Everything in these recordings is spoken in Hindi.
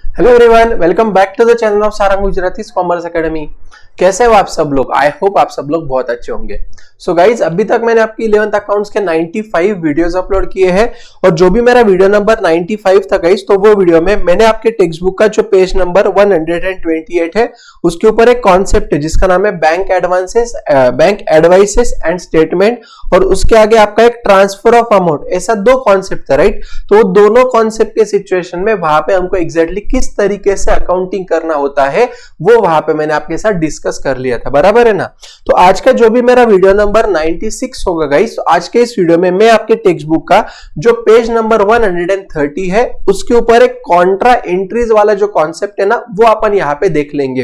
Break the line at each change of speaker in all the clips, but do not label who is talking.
Hello everyone, welcome back to the channel of Sarang Gujarati commerce academy. कैसे हो आप सब लोग? आई होप आप सब लोग बहुत अच्छे होंगे। सो गाइज, अभी तक मैंने आपकी 11th अकाउंट्स के 95 वीडियोस अपलोड किए हैं और जो भी मेरा वीडियो नंबर 95 था गाइज, तो वो वीडियो में मैंने आपके टेक्स्ट बुक का जो पेज नंबर 128 है उसके ऊपर एक कॉन्सेप्ट है जिसका नाम है बैंक एडवाइसेस एंड स्टेटमेंट, और उसके आगे आपका एक ट्रांसफर ऑफ अमाउंट, ऐसा दो कॉन्सेप्ट था, राइट। तो दोनों कॉन्सेप्ट के सिचुएशन में वहां पे हमको एग्जैक्टली किस तरीके से अकाउंटिंग करना होता है वो वहां पे मैंने आपके साथ डिस्कस कर लिया था, बराबर है ना। तो आज का जो भी मेरा वीडियो नंबर 96 होगा गाइस, तो आज के इस वीडियो में मैं आपके टेक्स्ट बुक का जो पेज नंबर 130 है उसके ऊपर एक कॉन्ट्रा एंट्रीज वाला जो कॉन्सेप्ट है ना वो अपन यहाँ पे देख लेंगे।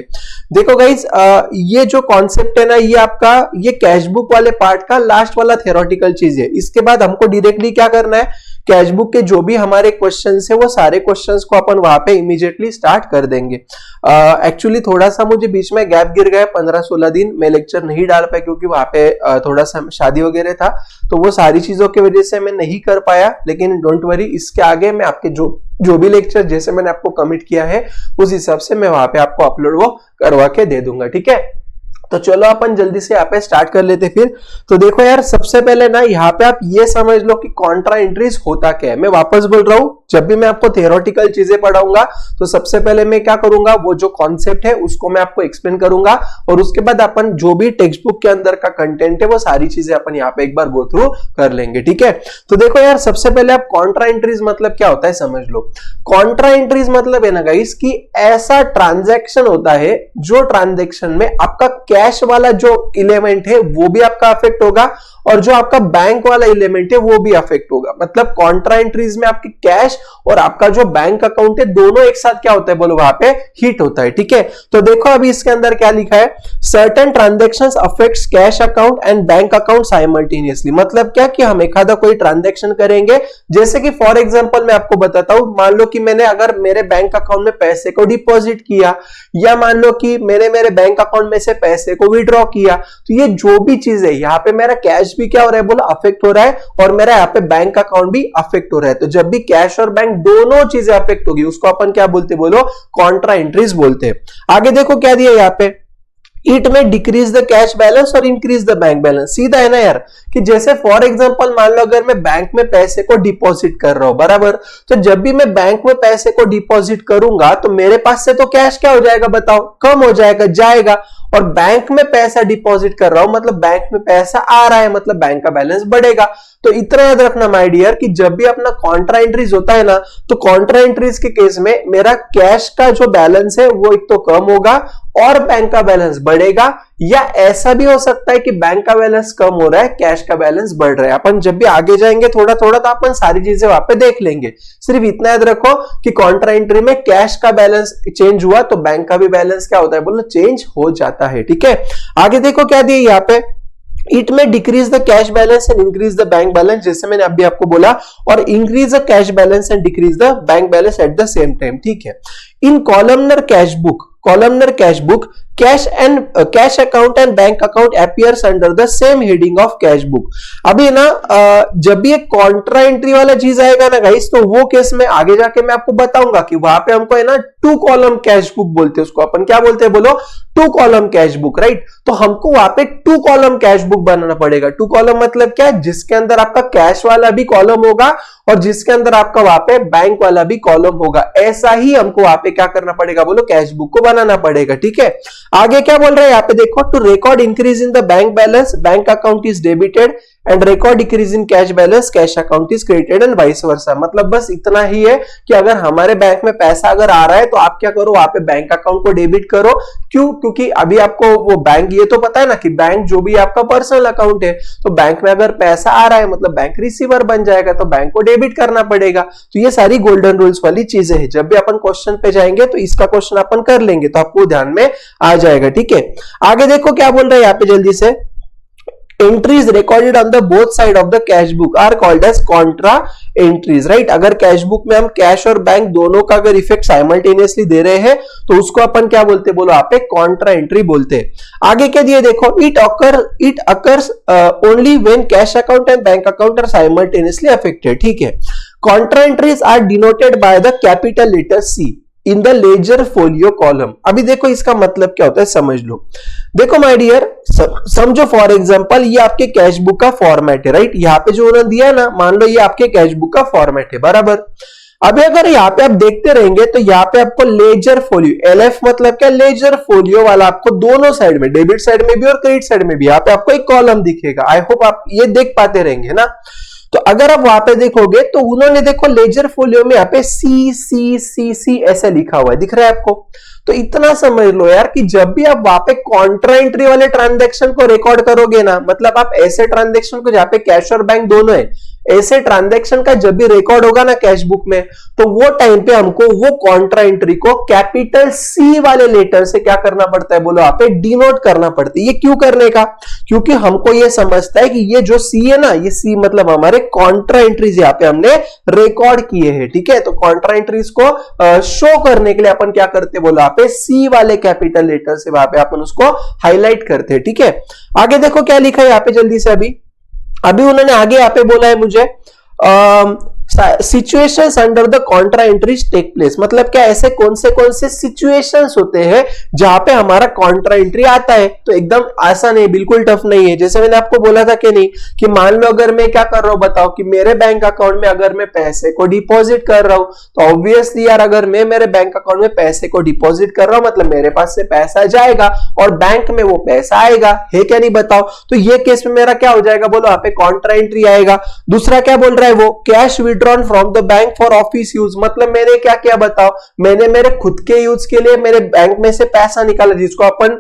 देखो गाइस, ये जो कॉन्सेप्ट है ना ये आपका ये कैश बुक वाले पार्ट का लास्ट वाला थ्योरेटिकल चीज है। इसके बाद हमको डायरेक्टली क्या करना है, कैश बुक के जो भी हमारे क्वेश्चंस है वो सारे क्वेश्चंस को अपन वहां पे इमीडिएटली स्टार्ट कर देंगे। एक्चुअली थोड़ा सा मुझे बीच में गैप गिर गया, 15-16 दिन मैं लेक्चर नहीं डाल पाया क्योंकि वहां पे थोड़ा सा शादी वगैरह था, तो वो सारी चीजों की वजह से मैं नहीं कर पाया। लेकिन डोंट वरी, इसके आगे मैं आपके जो भी लेक्चर जैसे मैंने आपको कमिट किया है उस हिसाब से मैं वहां पे आपको अपलोड वो करवा के दे दूंगा, ठीक है। तो चलो अपन जल्दी से यहाँ पे स्टार्ट कर लेते फिर। तो देखो यार, सबसे पहले ना यहाँ पे आप ये समझ लो कि कॉन्ट्रा एंट्रीज होता क्या है। मैं वापस बोल रहा हूँ, जब भी मैं आपको थियोरेटिकल चीजें पढ़ाऊंगा तो सबसे पहले मैं क्या करूंगा, वो जो कॉन्सेप्ट है उसको मैं आपको एक्सप्लेन करूंगा और उसके बाद अपन जो भी टेक्स्ट बुक के अंदर का कंटेंट है वो सारी चीजें अपन यहाँ पे एक बार गो थ्रू कर लेंगे, ठीक है। तो देखो यार, सबसे पहले आप कॉन्ट्रा एंट्रीज मतलब क्या होता है समझ लो। कॉन्ट्रा एंट्रीज मतलब है ना गाइस कि ऐसा ट्रांजैक्शन होता है जो ट्रांजैक्शन में आपका कैश वाला जो एलिमेंट है वो भी आपका अफेक्ट होगा और जो आपका बैंक वाला एलिमेंट है वो भी अफेक्ट होगा। मतलब कॉन्ट्रा एंट्रीज में आपकी कैश और आपका जो बैंक अकाउंट है दोनों एक साथ क्या होता है बोलो, वहां पे हिट होता है, ठीक है। तो देखो अभी इसके अंदर क्या लिखा है, certain transactions affects cash account and bank account simultaneously. मतलब क्या कि हम एक आधा कोई ट्रांजैक्शन करेंगे, जैसे कि फॉर एग्जांपल मैं आपको बताता हूं, मान लो कि मैंने अगर मेरे बैंक अकाउंट में पैसे को डिपॉजिट किया या मान लो कि मैंने मेरे बैंक अकाउंट में से पैसे को विड्रॉ किया, तो ये जो भी चीज है यहाँ पे मेरा कैश भी क्या हो रहा है बोलो, अफेक्ट हो रहा है और मेरा यहाँ पे बैंक अकाउंट भी अफेक्ट हो रहा है। तो जब भी कैश और बैंक दोनों चीजें अफेक्ट होगी उसको अपन क्या बोलते बोलो, कॉन्ट्रा एंट्रीज बोलते हैं। आगे देखो क्या दिया यहाँ पे, it may decrease the cash balance और इंक्रीज द बैंक बैलेंस। सीधा है ना यार, कि जैसे फॉर एग्जांपल मान लो अगर मैं बैंक में पैसे को डिपॉजिट कर रहा हूं, बराबर, तो जब भी मैं बैंक में पैसे को डिपॉजिट करूंगा तो मेरे पास से तो कैश क्या हो जाएगा बताओ, कम हो जाएगा, जाएगा। और बैंक में पैसा डिपॉजिट कर रहा हूं मतलब बैंक में पैसा आ रहा है, मतलब बैंक का बैलेंस बढ़ेगा। तो इतना याद रखना माय डियर कि जब भी अपना कॉन्ट्रा एंट्रीज होता है ना, तो कॉन्ट्रा एंट्रीज के केस में मेरा कैश का जो बैलेंस है वो एक तो कम होगा और बैंक का बैलेंस बढ़ेगा, या ऐसा भी हो सकता है कि बैंक का बैलेंस कम हो रहा है, कैश का बैलेंस बढ़ रहा है। अपन जब भी आगे जाएंगे थोड़ा थोड़ा तो अपन सारी चीजें वहां पे देख लेंगे। सिर्फ इतना याद रखो कि कॉन्ट्रा एंट्री में कैश का बैलेंस चेंज हुआ तो बैंक का भी बैलेंस क्या होता है बोलो, चेंज हो जाता है, ठीक है। आगे देखो क्या दिया यहाँ पे, it may decrease the cash balance and increase the bank balance, जैसे मैंने अभी आपको बोला, और increase the cash balance and decrease the bank balance at the same time, ठीक है। In columnar cash book cash account and bank account appears under the same heading of cash book. अभी ना जब भी एक कॉन्ट्रा एंट्री वाला चीज आएगा ना गाइस, तो वो केस में आगे जाके मैं आपको बताऊंगा कि वहां पे हमको है ना 2 कॉलम कैश बुक बोलते हैं, उसको अपन क्या बोलते हैं बोलो, 2 कॉलम कैश बुक, राइट। तो हमको वहां पे 2 कॉलम कैश बुक बनाना पड़ेगा। 2 कॉलम मतलब क्या, जिसके अंदर आपका कैश वाला भी कॉलम होगा और जिसके अंदर आपका वहां पे बैंक वाला भी कॉलम होगा। ऐसा ही हमको वहां पे क्या करना पड़ेगा बोलो, कैश बुक को बनाना पड़ेगा, ठीक है। आगे क्या बोल रहे हैं यहाँ पे देखो, to record increase in the bank balance bank account is debited and record decrease in cash balance cash account is credited and vice versa. मतलब बस इतना ही है कि अगर हमारे बैंक में पैसा अगर आ रहा है तो आप क्या करो, वहां पे बैंक अकाउंट को डेबिट करो। क्यों? क्योंकि अभी आपको वो बैंक ये तो पता है ना कि बैंक जो भी आपका पर्सनल अकाउंट है, तो बैंक में अगर पैसा आ रहा है मतलब बैंक रिसीवर बन जाएगा, तो बैंक को डेबिट करना पड़ेगा। तो ये सारी गोल्डन रूल्स वाली चीजें हैं। जब भी अपन क्वेश्चन पे जाएंगे तो इसका क्वेश्चन अपन कर लेंगे तो आपको ध्यान में आ जाएगा, ठीक है। आगे देखो क्या बोल रहे हैं यहाँ पे जल्दी से, entries recorded on the both side of the cash book are called as contra entries, right। अगर कैश बुक में हम कैश और बैंक दोनों का अगर इफेक्ट साइमल्टेनियसली दे रहे हैं तो उसको अपन क्या बोलते बोलो, आप एक कॉन्ट्रा एंट्री बोलते हैं। आगे क्या दिए देखो, it occurs only when cash account and bank account are simultaneously affected, ठीक है। Contra entries are denoted by the capital letter C। In the ledger folio column. अभी देखो इसका मतलब क्या होता है समझ लो। देखो माय डियर, समझो फॉर एग्जांपल ये आपके कैश बुक का फॉर्मेट है, राइट। यहाँ पे जो उन्होंने दिया ना, मान लो ये आपके कैश बुक का फॉर्मेट है, बराबर। अभी अगर यहाँ पे आप देखते रहेंगे तो यहाँ पे आपको लेजर फोलियो, एलएफ मतलब क्या, लेजर फोलियो वाला आपको दोनों साइड में, डेबिट साइड में भी और क्रेडिट साइड में भी यहाँ पे आपको एक कॉलम दिखेगा। आई होप आप ये देख पाते रहेंगे ना। तो अगर आप वहां पे देखोगे तो उन्होंने देखो लेजर फोलियो में यहाँ पे सी सी सी सी ऐसे लिखा हुआ है, दिख रहा है आपको। तो इतना समझ लो यार कि जब भी आप वहां पे कॉन्ट्रा एंट्री वाले ट्रांजैक्शन को रिकॉर्ड करोगे ना, मतलब आप ऐसे ट्रांजैक्शन को जहां पे कैश और बैंक दोनों है, ऐसे ट्रांजैक्शन का जब भी रिकॉर्ड होगा ना कैश बुक में, तो वो टाइम पे हमको वो कॉन्ट्रा एंट्री को कैपिटल सी वाले लेटर से क्या करना पड़ता है बोलो, आप डिनोट करना पड़ता है। ये क्यों करने का, क्योंकि हमको ये समझता है कि ये जो सी है ना, ये सी मतलब हमारे कॉन्ट्रा एंट्रीज यहाँ पे हमने रिकॉर्ड किए हैं, ठीक है। तो कॉन्ट्रा एंट्रीज को शो करने के लिए अपन क्या करते बोलो, आप सी वाले कैपिटल लेटर से वहां पे अपन उसको हाईलाइट करते हैं, ठीक है। आगे देखो क्या लिखा है यहाँ पे जल्दी से। अभी उन्होंने आगे यहाँ पे बोला है मुझे situations under the contra entries take place, मतलब क्या ऐसे कौन से सिचुएशंस होते हैं जहां पे हमारा कॉन्ट्रा एंट्री आता है। तो एकदम आसान है, बिल्कुल टफ नहीं है। जैसे मैंने आपको बोला था कि नहीं, कि मान लो अगर मैं क्या कर रहा हूं बताओ, कि मेरे बैंक अकाउंट में अगर मैं पैसे को डिपॉजिट कर रहा हूं, तो ऑब्वियसली यार अगर मैं मेरे बैंक अकाउंट में पैसे को डिपॉजिट कर रहा हूं मतलब मेरे पास से पैसा जाएगा और बैंक में वो पैसा आएगा, है क्या नहीं बताओ। तो ये केस में मेरा क्या हो जाएगा बोलो, यहाँ पे कॉन्ट्रा एंट्री आएगा। दूसरा क्या बोल रहा है वो, cash withdrawn from the bank for office use, मतलब मैंने क्या किया बताओ, मैंने मेरे खुद के यूज के लिए मेरे बैंक में से पैसा निकाला, जिसको अपन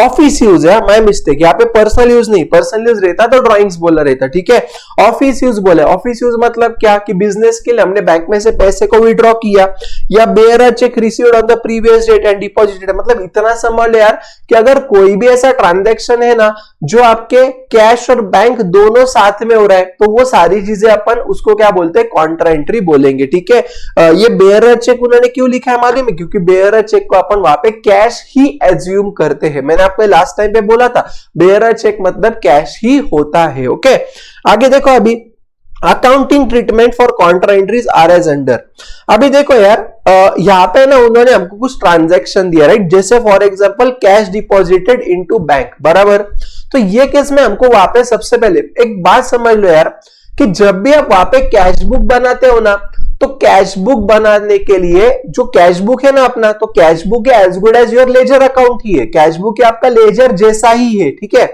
ऑफिस यूज है, माय मिस्टेक, यहाँ पे पर्सनल यूज नहीं, पर्सनल यूज रहता तो ड्राइंग्स बोला रहता, ठीक है। ऑफिस यूज बोले, ऑफिस यूज मतलब क्या, कि बिजनेस के लिए हमने बैंक में से पैसे को विड्रॉ किया, या bearer a cheque received on the previous date and deposited. मतलब इतना समझ लो यार कि अगर कोई भी ऐसा ट्रांजैक्शन है ना जो आपके कैश और बैंक दोनों साथ में हो रहा है, तो वो सारी चीजें अपन उसको क्या बोलते हैं, कॉन्ट्रा एंट्री बोलेंगे, ठीक है। ये बेयरर चेक उन्होंने क्यों लिखा है मालूम है, क्योंकि बेयरर चेक को अपन वहां पे कैश ही एज्यूम करते हैं। मैंने आपको लास्ट टाइम पे बोला था बेयरर चेक मतलब कैश ही होता है, ओके। आगे देखो, अभी accounting treatment for contra entries are as under. अभी देखो यार यहाँ पे ना उन्होंने हमको कुछ ट्रांजैक्शन दिया, राइट। जैसे for example cash deposited into bank, बराबर। तो ये केस में हमको वहां पे सबसे पहले एक बात समझ लो यार, कि जब भी आप वहां पे कैश बुक बनाते हो ना, तो कैश बुक बनाने के लिए जो कैश बुक है ना अपना, तो cash book as good as your ledger account ही है। कैश बुक आपका लेजर जैसा ही है, ठीक है।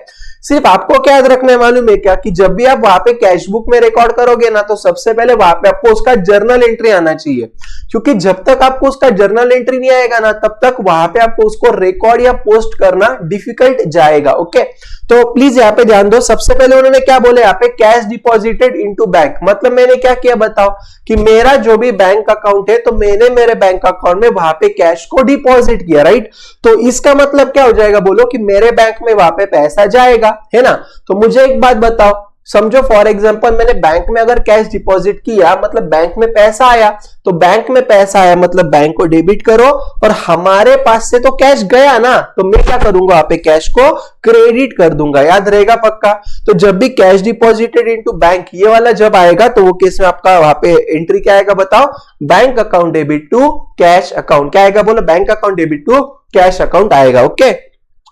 सिर्फ आपको क्या याद रखना है मालूम है क्या, कि जब भी आप वहां पे कैश बुक में रिकॉर्ड करोगे ना, तो सबसे पहले वहां पे आपको उसका जर्नल एंट्री आना चाहिए, क्योंकि जब तक आपको उसका जर्नल एंट्री नहीं आएगा ना, तब तक वहां पे आपको उसको रिकॉर्ड या पोस्ट करना डिफिकल्ट जाएगा, ओके। तो प्लीज यहाँ पे ध्यान दो। सबसे पहले उन्होंने क्या बोले यहाँ पे, कैश डिपॉजिटेड इनटू बैंक, मतलब मैंने क्या किया बताओ, कि मेरा जो भी बैंक अकाउंट है, तो मैंने मेरे बैंक अकाउंट में वहां पे कैश को डिपॉजिट किया, राइट। तो इसका मतलब क्या हो जाएगा बोलो, कि मेरे बैंक में वहां पे पैसा जाएगा, है ना। तो मुझे एक बात बताओ, समझो फॉर एग्जांपल मैंने बैंक में अगर कैश डिपॉजिट किया, मतलब बैंक में पैसा आया, तो बैंक में पैसा आया मतलब बैंक को डेबिट करो, और हमारे पास से तो कैश गया ना, तो मैं क्या करूंगा, यहाँ पे कैश को क्रेडिट कर दूंगा, याद रहेगा पक्का। तो जब भी कैश डिपॉजिटेड इनटू बैंक ये वाला जब आएगा, तो वो केस में आपका वहां पे एंट्री क्या आएगा बताओ, bank account debit to cash account, क्या आएगा बोलो, bank account debit to cash account आएगा, ओके।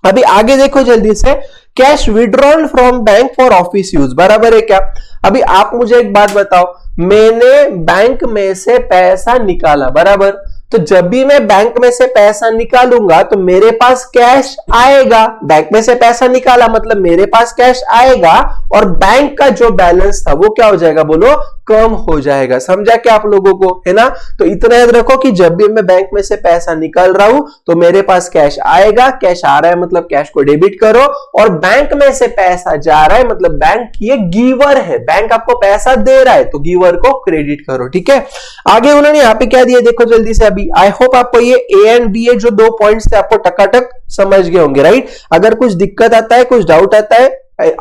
अभी आगे देखो जल्दी से, cash withdrawal from bank for office use, बराबर है क्या। अभी आप मुझे एक बात बताओ, मैंने बैंक में से पैसा निकाला, बराबर। तो जब भी मैं बैंक में से पैसा निकालूंगा तो मेरे पास कैश आएगा, बैंक में से पैसा निकाला मतलब मेरे पास कैश आएगा, और बैंक का जो बैलेंस था वो क्या हो जाएगा बोलो, कम हो जाएगा। समझा क्या आप लोगों को, है ना। तो इतना याद रखो कि जब भी मैं बैंक में से पैसा निकाल रहा हूं तो मेरे पास कैश आएगा, कैश आ रहा है मतलब कैश को डेबिट करो, और बैंक में से पैसा जा रहा है मतलब बैंक ये गिवर है, बैंक आपको पैसा दे रहा है, तो गिवर को क्रेडिट करो, ठीक है। आगे उन्होंने यहाँ पे क्या दिया देखो जल्दी से। अभी आई होप आपको ये ए एंड बी ए जो 2 पॉइंट्स थे आपको टकाटक समझ गए होंगे, राइट। अगर कुछ दिक्कत आता है, कुछ डाउट आता है,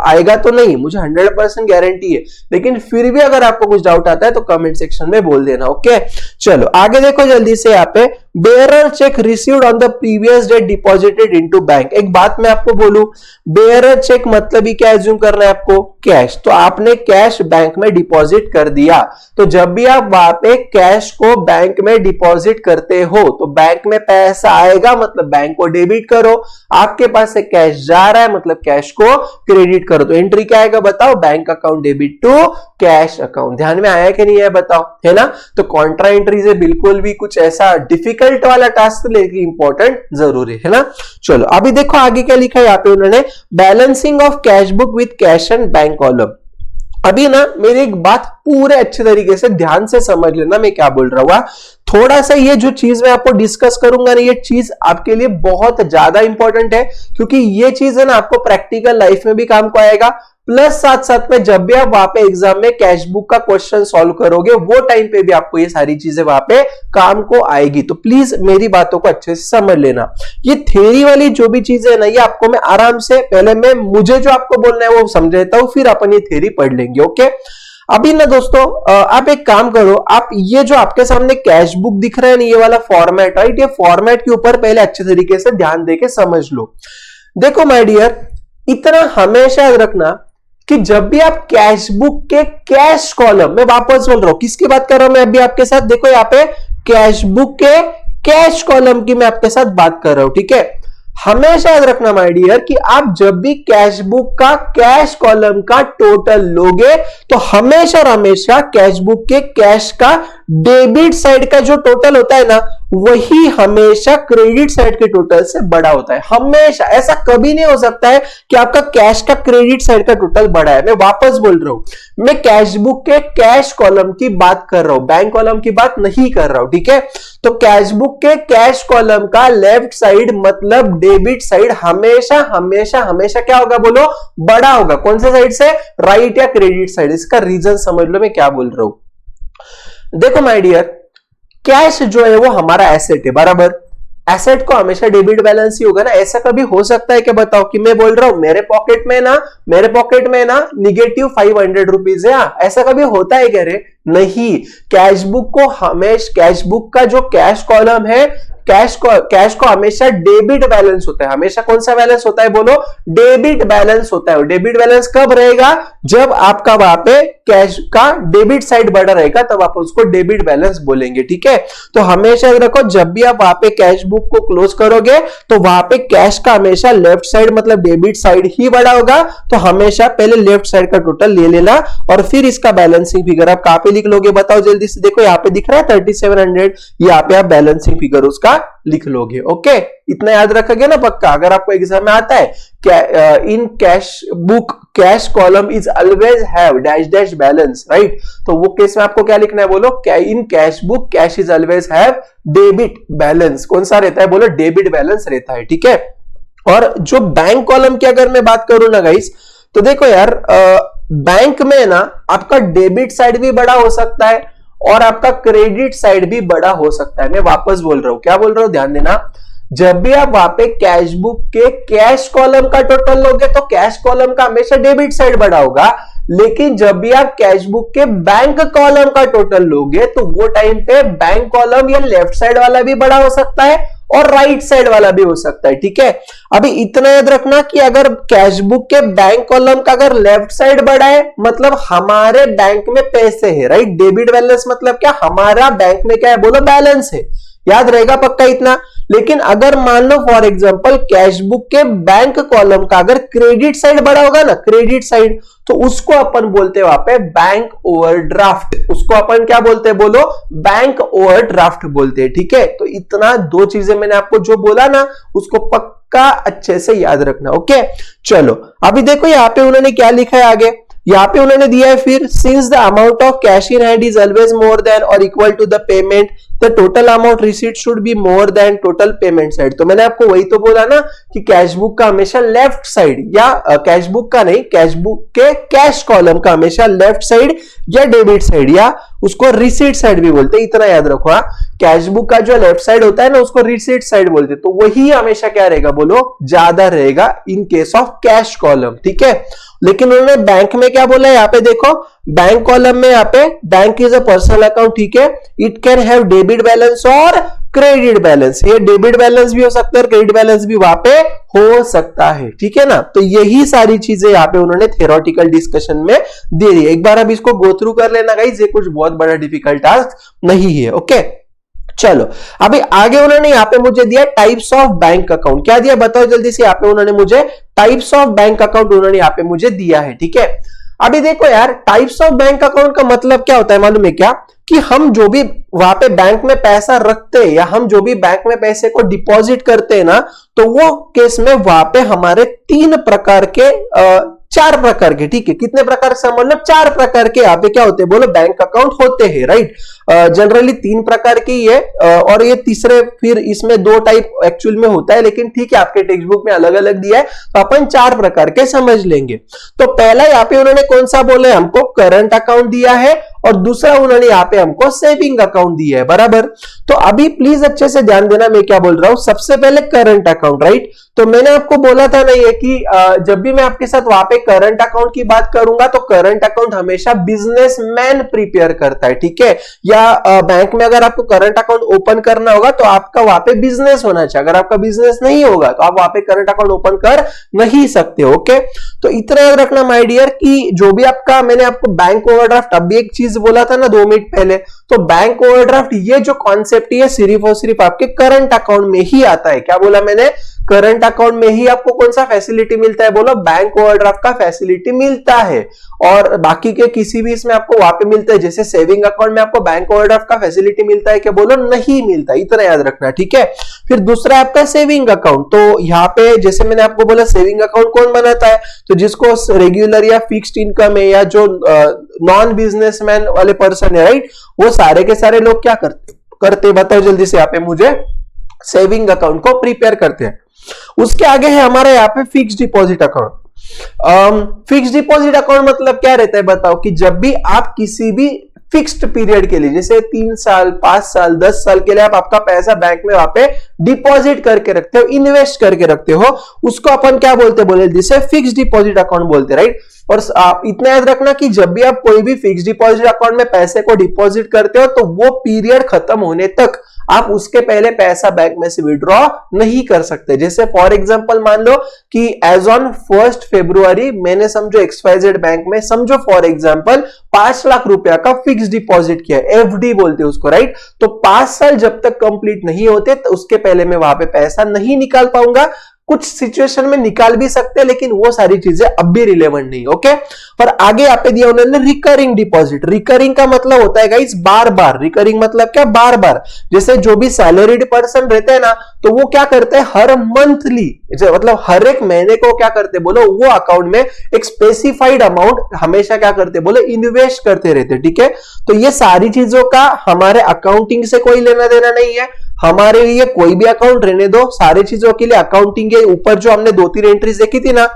आएगा तो नहीं, मुझे 100% गारंटी है, लेकिन फिर भी अगर आपको कुछ डाउट आता है तो कमेंट सेक्शन में बोल देना। ओके, चलो आगे देखो जल्दी से। यहाँ पे bearer cheque received on the previous date deposited into bank. एक बात मैं आपको बोलूं, बेयरर चेक मतलब ही क्या एज्यूम करना है आपको, कैश। तो आपने कैश बैंक में डिपॉजिट कर दिया, तो जब भी आप वहां पे कैश को बैंक में डिपॉजिट करते हो तो बैंक में पैसा आएगा, मतलब बैंक को डेबिट करो। आपके पास से कैश जा रहा है मतलब कैश को क्रेडिट करो। तो एंट्री क्या आएगा बताओ, bank account debit to cash account. ध्यान में आया कि नहीं है बताओ, है ना। तो कॉन्ट्रा एंट्री से बिल्कुल भी कुछ ऐसा डिफिकल्ट वाला टास्क लेकिन इंपॉर्टेंट जरूरी है ना। चलो अभी देखो आगे क्या लिखा है यहाँ पे उन्होंने, balancing of cash book with cash and bank column. अभी ना मेरी एक बात पूरे अच्छे तरीके से ध्यान से समझ लेना मैं क्या बोल रहा हूं। थोड़ा सा ये जो चीज मैं आपको डिस्कस करूंगा ना, ये चीज आपके लिए बहुत ज्यादा इंपॉर्टेंट है, क्योंकि ये चीज है ना आपको प्रैक्टिकल लाइफ में भी काम को आएगा, प्लस साथ साथ में जब भी आप वहां पे एग्जाम में कैश बुक का क्वेश्चन सॉल्व करोगे वो टाइम पे भी आपको ये सारी चीजें वहां पे काम को आएगी। तो प्लीज मेरी बातों को अच्छे से समझ लेना। ये थ्योरी वाली जो भी चीजें है ना, ये आपको मैं आराम से, पहले मैं मुझे जो आपको बोलना है वो समझाता हूं, फिर अपन ये थ्योरी पढ़ लेंगे। ओके, अभी ना दोस्तों आप एक काम करो, आप ये जो आपके सामने कैश बुक दिख रहा है ना, ये वाला फॉर्मेट, राइट, ये फॉर्मेट के ऊपर पहले अच्छे तरीके से ध्यान देके समझ लो। देखो माय डियर, इतना हमेशा याद रखना कि जब भी आप कैश बुक के कैश कॉलम, मैं वापस बोल रहा हूं किसकी बात कर रहा हूं मैं अभी आपके साथ, देखो यहाँ पे कैश बुक के कैश कॉलम की मैं आपके साथ बात कर रहा हूं, ठीक है। हमेशा याद रखना माय डियर कि आप जब भी कैश बुक का कैश कॉलम का टोटल लोगे तो हमेशा और हमेशा कैश बुक के कैश का डेबिट साइड का जो टोटल होता है ना, वही हमेशा क्रेडिट साइड के टोटल से बड़ा होता है। हमेशा, ऐसा कभी नहीं हो सकता है कि आपका कैश का क्रेडिट साइड का टोटल बड़ा है। मैं वापस बोल रहा हूं, मैं कैश बुक के कैश कॉलम की बात कर रहा हूं, बैंक कॉलम की बात नहीं कर रहा हूं, ठीक है। तो कैश बुक के कैश कॉलम का लेफ्ट साइड मतलब डेबिट साइड हमेशा हमेशा हमेशा क्या होगा बोलो, बड़ा होगा। कौन से साइड से, राइट या क्रेडिट साइड। इसका रीजन समझ लो मैं क्या बोल रहा हूं। देखो माय डियर, कैश जो है वो हमारा एसेट है, बराबर। एसेट को हमेशा डेबिट बैलेंस ही होगा ना। ऐसा कभी हो सकता है कि बताओ कि मैं बोल रहा हूं मेरे पॉकेट में ना निगेटिव 500 रुपीज है, ऐसा कभी होता है क्या रे? नहीं। कैश बुक को हमेशा, कैश बुक का जो कैश कॉलम है, कैश को हमेशा डेबिट बैलेंस होता है। हमेशा कौन सा बैलेंस होता है बोलो, डेबिट बैलेंस होता है। डेबिट बैलेंस कब रहेगा, जब आपका वहां पे कैश का डेबिट साइड बड़ा रहेगा, तब आप उसको डेबिट बैलेंस बोलेंगे, ठीक है। तो हमेशा रखो, जब भी आप वहां पे कैश बुक को क्लोज करोगे तो वहां पे कैश का हमेशा लेफ्ट साइड मतलब डेबिट साइड ही बड़ा होगा। तो हमेशा पहले लेफ्ट साइड का टोटल ले लेना और फिर इसका बैलेंसिंग फिगर आप कहां पे लिख लोगे बताओ जल्दी से। देखो यहाँ पे दिख रहा है 3700, यहाँ पे आप बैलेंसिंग फिगर उसका लिख लोगे। ओके, इतना याद रखोगे ना पक्का। अगर आपको एग्जाम में आता है in cash book cash column is always have dash dash balance, right, तो वो केस में आपको क्या लिखना है बोलो, in cash book cash is always have debit balance. कौन सा रहता है बोलो, डेबिट बैलेंस रहता है, ठीक है। और जो बैंक कॉलम की अगर मैं बात करूं ना गाइस, तो देखो यार बैंक में ना आपका डेबिट साइड भी बड़ा हो सकता है और आपका क्रेडिट साइड भी बड़ा हो सकता है। मैं वापस बोल रहा हूं, क्या बोल रहा हूं ध्यान देना। जब भी आप वहां पे कैश बुक के कैश कॉलम का टोटल लोगे तो कैश कॉलम का हमेशा डेबिट साइड बड़ा होगा, लेकिन जब भी आप कैश बुक के बैंक कॉलम का टोटल लोगे तो वो टाइम पे बैंक कॉलम या लेफ्ट साइड वाला भी बड़ा हो सकता है और राइट साइड वाला भी हो सकता है, ठीक है। अभी इतना याद रखना कि अगर कैश बुक के बैंक कॉलम का अगर लेफ्ट साइड बड़ा है मतलब हमारे बैंक में पैसे है, राइट। डेबिट बैलेंस मतलब क्या, हमारा बैंक में क्या है बोलो, बैलेंस है। याद रहेगा पक्का इतना। लेकिन अगर मान लो फॉर एग्जांपल कैश बुक के बैंक कॉलम का अगर क्रेडिट साइड बड़ा होगा ना, क्रेडिट साइड, तो उसको अपन बोलते हैं वहां पे बैंक ओवरड्राफ्ट। उसको अपन क्या बोलते हैं बोलो, बैंक ओवरड्राफ्ट बोलते हैं, ठीक है। तो इतना दो चीजें मैंने आपको जो बोला ना उसको पक्का अच्छे से याद रखना। ओके, चलो अभी देखो यहाँ पे उन्होंने क्या लिखा है आगे। यहाँ पे उन्होंने दिया है फिर, since the amount of cash in hand is always more than और equal to the payment the total amount receipt should be more than total payment side. तो मैंने आपको वही तो बोला ना कि कैश बुक का हमेशा लेफ्ट साइड या कैश बुक का नहीं, कैश बुक के कैश कॉलम का हमेशा लेफ्ट साइड या डेबिट साइड या उसको रिसीट साइड भी बोलते हैं, इतना याद रखो। कैश बुक का जो लेफ्ट साइड होता है ना उसको रिसीट साइड बोलते हैं, तो वही हमेशा क्या रहेगा बोलो, ज्यादा रहेगा in case of cash column, ठीक है। लेकिन उन्होंने बैंक में क्या बोला, यहाँ पे देखो बैंक कॉलम में यहाँ पे bank is a personal account, ठीक है। It can have debit balance और क्रेडिट बैलेंस, ये डेबिट बैलेंस भी हो सकता है और क्रेडिट बैलेंस भी वहां पे हो सकता है, ठीक है ना। तो यही सारी चीजें यहाँ पे उन्होंने थ्योरेटिकल डिस्कशन में दे दी। एक बार अब इसको गो थ्रू कर लेना गाइस, ये कुछ बहुत बड़ा डिफिकल्ट टास्क नहीं है, ओके। चलो अभी आगे उन्होंने यहाँ पे मुझे दिया टाइप्स ऑफ बैंक अकाउंट, क्या दिया बताओ जल्दी से। यहाँ पे उन्होंने मुझे टाइप्स ऑफ बैंक अकाउंट उन्होंने यहाँ पे मुझे दिया है, ठीक है। अभी देखो यार, टाइप्स ऑफ बैंक अकाउंट का मतलब क्या होता है मालूम है क्या, कि हम जो भी वहां पे बैंक में पैसा रखते हैं या हम जो भी बैंक में पैसे को डिपॉजिट करते हैं ना, तो वो केस में वहां पे हमारे 3 प्रकार के 4 प्रकार के, ठीक है। कितने प्रकार से, मतलब 4 प्रकार के यहाँ पे क्या होते हैं बोलो, बैंक अकाउंट होते हैं, राइट। जनरली 3 प्रकार के ही है और ये तीसरे फिर इसमें 2 टाइप एक्चुअल में होता है, लेकिन ठीक है आपके टेक्स्ट बुक में अलग अलग दिया है, तो अपन 4 प्रकार के समझ लेंगे। तो पहला यहाँ पे उन्होंने कौन सा बोले, हमको करंट अकाउंट दिया है और दूसरा उन्होंने यहाँ पे हमको सेविंग अकाउंट दिया है, बराबर। तो अभी प्लीज अच्छे से ध्यान देना मैं क्या बोल रहा हूं। सबसे पहले करंट अकाउंट, राइट। तो मैंने आपको बोला था ना ये कि जब भी मैं आपके साथ वहां पे करंट अकाउंट की बात करूंगा तो करंट अकाउंट हमेशा बिजनेसमैन प्रिपेयर करता है, ठीक है। या बैंक में अगर आपको करंट अकाउंट ओपन करना होगा तो आपका वहां पे बिजनेस होना चाहिए, अगर आपका बिजनेस नहीं होगा तो आप वहां पे करंट अकाउंट ओपन कर नहीं सकते, ओके। तो इतना याद रखना माय डियर कि जो भी आपका, मैंने आपको बैंक ओवरड्राफ्ट अभी एक चीज बोला था ना 2 मिनट पहले, तो बैंक ओवरड्राफ्ट ये जो कॉन्सेप्ट है सिर्फ और सिर्फ आपके करंट अकाउंट में ही आता है। क्या बोला मैंने, करंट अकाउंट में ही आपको कौन सा फैसिलिटी मिलता है बोलो, बैंक ओवरड्राफ्ट का फैसिलिटी मिलता है, और बाकी के किसी भी इसमें आपको वहां पे मिलता है। जैसे सेविंग अकाउंट में आपको बैंक ओवरड्राफ्ट का फैसिलिटी मिलता है क्या बोलो, नहीं मिलता, इतना याद रखना, ठीक है। फिर दूसरा आपका सेविंग अकाउंट, तो यहाँ पे जैसे मैंने आपको बोला सेविंग अकाउंट कौन बनाता है, तो जिसको रेगुलर या फिक्स्ड इनकम है या जो नॉन बिजनेसमैन वाले पर्सन है, राइट, वो सारे के सारे लोग क्या करते बताओ जल्दी से, यहाँ पे मुझे सेविंग अकाउंट को प्रिपेयर करते हैं। उसके आगे है हमारा यहाँ पे fixed deposit account. Fixed deposit account मतलब क्या रहता है बताओ, कि जब भी आप किसी भी फिक्स्ड पीरियड के लिए, जैसे 3 साल 5 साल 10 साल के लिए आप आपका पैसा बैंक में वहां पे डिपॉजिट करके रखते हो, इन्वेस्ट करके रखते हो, उसको अपन क्या बोलते बोले, जिसे फिक्स्ड डिपॉजिट अकाउंट बोलते, राइट। और इतना याद रखना कि जब भी आप कोई भी फिक्स्ड डिपॉजिट अकाउंट में पैसे को डिपॉजिट करते हो तो वो पीरियड खत्म होने तक आप उसके पहले पैसा बैंक में से विड्रॉ नहीं कर सकते। जैसे फॉर एग्जांपल मान लो कि एज ऑन 1 फरवरी मैंने समझो XYZ बैंक में समझो फॉर एग्जांपल 5 लाख रुपया का फिक्स डिपॉजिट किया, FD बोलते हैं उसको, राइट। तो 5 साल जब तक कंप्लीट नहीं होते तो उसके पहले मैं वहां पे पैसा नहीं निकाल पाऊंगा। कुछ सिचुएशन में निकाल भी सकते हैं लेकिन वो सारी चीजें अब भी रिलेवेंट नहीं, ओके। पर आगे यहाँ पे दिया उन्होंने रिकरिंग डिपॉजिट। रिकरिंग का मतलब होता है गाइस बार बार, रिकरिंग मतलब क्या, बार बार। जैसे जो भी सैलरीड पर्सन रहते हैं ना, तो वो क्या करते हैं हर मंथली, मतलब हर एक महीने को क्या करते बोलो, वो अकाउंट में एक स्पेसिफाइड अमाउंट हमेशा क्या करते बोलो, इन्वेस्ट करते रहते, ठीक है। तो ये सारी चीजों का हमारे अकाउंटिंग से कोई लेना देना नहीं है। हमारे लिए कोई भी अकाउंट रहने दो, सारी चीजों के लिए अकाउंटिंग के ऊपर जो हमने 2-3 एंट्रीज देखी थी ना,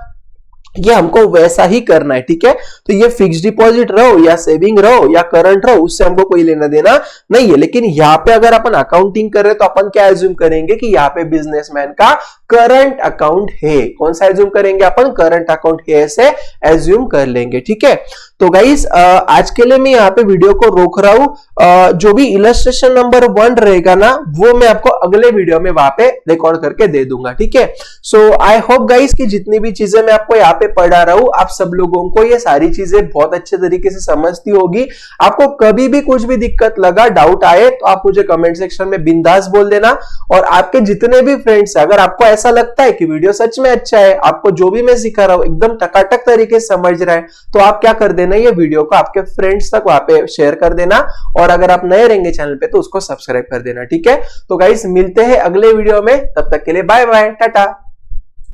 ये हमको वैसा ही करना है, ठीक है। तो ये फिक्स डिपॉजिट रहो या सेविंग रहो या करंट रहो, उससे हमको कोई लेना देना नहीं है। लेकिन यहाँ पे अगर अपन अकाउंटिंग कर रहे हैं तो अपन क्या एज्यूम करेंगे कि यहाँ पे बिजनेसमैन का करंट अकाउंट है। कौन सा एज्यूम करेंगे अपन, करंट अकाउंट है, ऐसे एज्यूम कर लेंगे, ठीक है। तो गाइस आज के लिए मैं यहाँ पे वीडियो को रोक रहा हूं। जो भी इलस्ट्रेशन नंबर 1 रहेगा ना, वो मैं आपको अगले वीडियो में वहां पे रिकॉर्ड करके दे दूंगा, ठीक है। सो आई होप गाइस कि जितनी भी चीजें मैं आपको यहाँ पे पढ़ा रहा हूं, आप सब लोगों को ये सारी चीजें बहुत अच्छे तरीके से समझती होगी। आपको कभी भी कुछ भी दिक्कत लगा, डाउट आए, तो आप मुझे कमेंट सेक्शन में बिंदास बोल देना। और आपके जितने भी फ्रेंड्स है, अगर आपको ऐसा लगता है कि वीडियो सच में अच्छा है, आपको जो भी मैं सिखा रहा हूं एकदम टकाटक तरीके से समझ रहा है, तो आप क्या कर देना, ये वीडियो को आपके फ्रेंड्स तक वहां पे शेयर कर देना। और अगर आप नए रहेंगे चैनल पे तो उसको सब्सक्राइब कर देना, ठीक है। तो गाइस मिलते हैं अगले वीडियो में, तब तक के लिए बाय बाय, टाटा।